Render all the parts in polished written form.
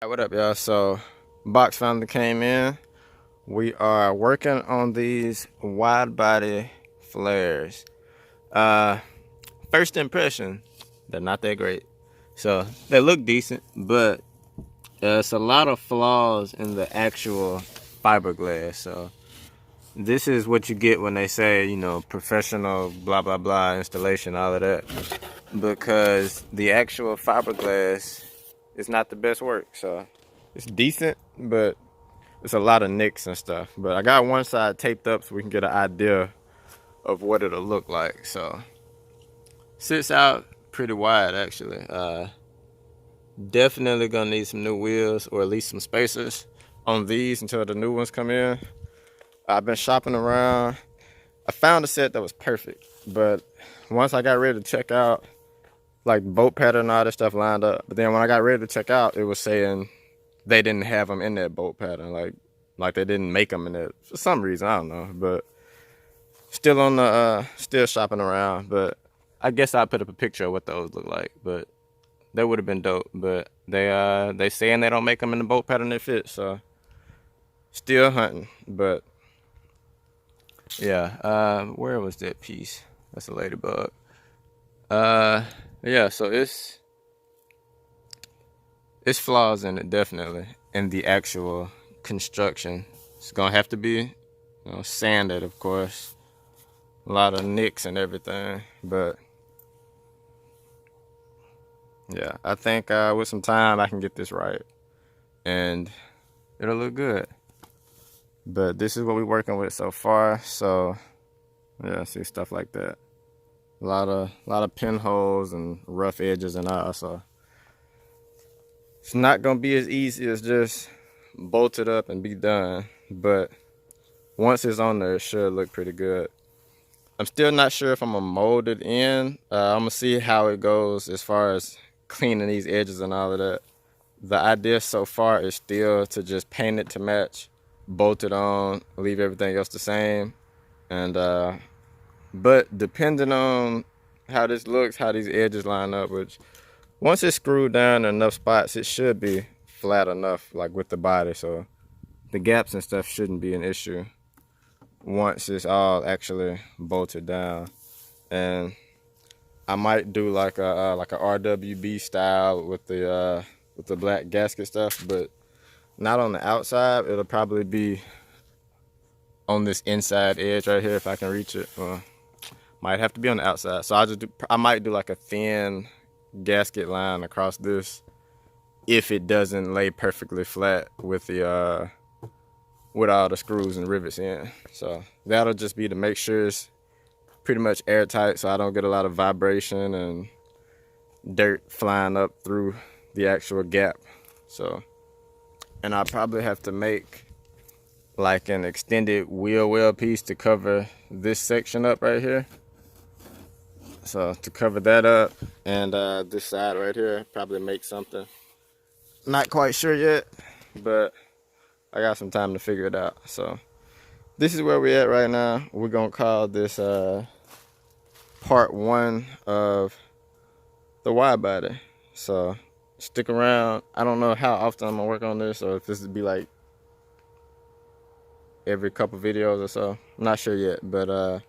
Hey, what up, y'all? So, box finally came in. We are working on these wide body flares. Uh, First impression, they're not that great. So they look decent, but it's a lot of flaws in the actual fiberglass. So this is what you get when they say, you know, professional blah blah blah installation, all of that, because the actual fiberglass is not the best work. So it's decent, but it's a lot of nicks and stuff. But I got one side taped up so we can get an idea of what it'll look like. So sits out pretty wide actually. Definitely gonna need some new wheels, or at least some spacers on these until the new ones come in. I've been shopping around. I found a set that was perfect, but once I got ready to check out, like bolt pattern and all that stuff lined up, but then when I got ready to check out, it was saying they didn't have them in that bolt pattern, like they didn't make them in that for some reason. I don't know, but still on the still shopping around. But I guess I put up a picture of what those look like, but that would have been dope. But they saying they don't make them in the bolt pattern that fit, so still hunting. But yeah, where was that piece? That's a ladybug. Yeah, so it's flaws in it, definitely, in the actual construction. It's gonna have to be, you know, sanded, of course. A lot of nicks and everything, but yeah, I think with some time I can get this right, and it'll look good. But this is what we're working with so far. So yeah, see stuff like that. A lot of pinholes and rough edges and all. So it's not gonna be as easy as just bolt it up and be done. But once it's on there, it should look pretty good. I'm still not sure if I'm gonna mold it in. I'm gonna see how it goes as far as cleaning these edges and all of that. The idea so far is still to just paint it to match, bolt it on, leave everything else the same. And but depending on how this looks, how these edges line up, which once it's screwed down in enough spots, it should be flat enough, like with the body. So the gaps and stuff shouldn't be an issue once it's all actually bolted down. And I might do like a RWB style with the black gasket stuff, but not on the outside. It'll probably be on this inside edge right here if I can reach it. Might have to be on the outside. So I might do like a thin gasket line across this if it doesn't lay perfectly flat with the with all the screws and rivets in. So that'll just be to make sure it's pretty much airtight, so I don't get a lot of vibration and dirt flying up through the actual gap. So, and I'll probably have to make like an extended wheel well piece to cover this section up right here. So to cover that up, and this side right here, probably make something. Not quite sure yet, but I got some time to figure it out. So this is where we're at right now. We're gonna call this part 1 of the wide body. So stick around. I don't know how often I'm gonna work on this, or if this would be like every couple videos or so. I'm not sure yet, but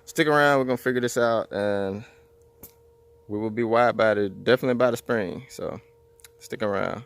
stick around. We're gonna figure this out, and we will be wide body definitely by the spring. So stick around.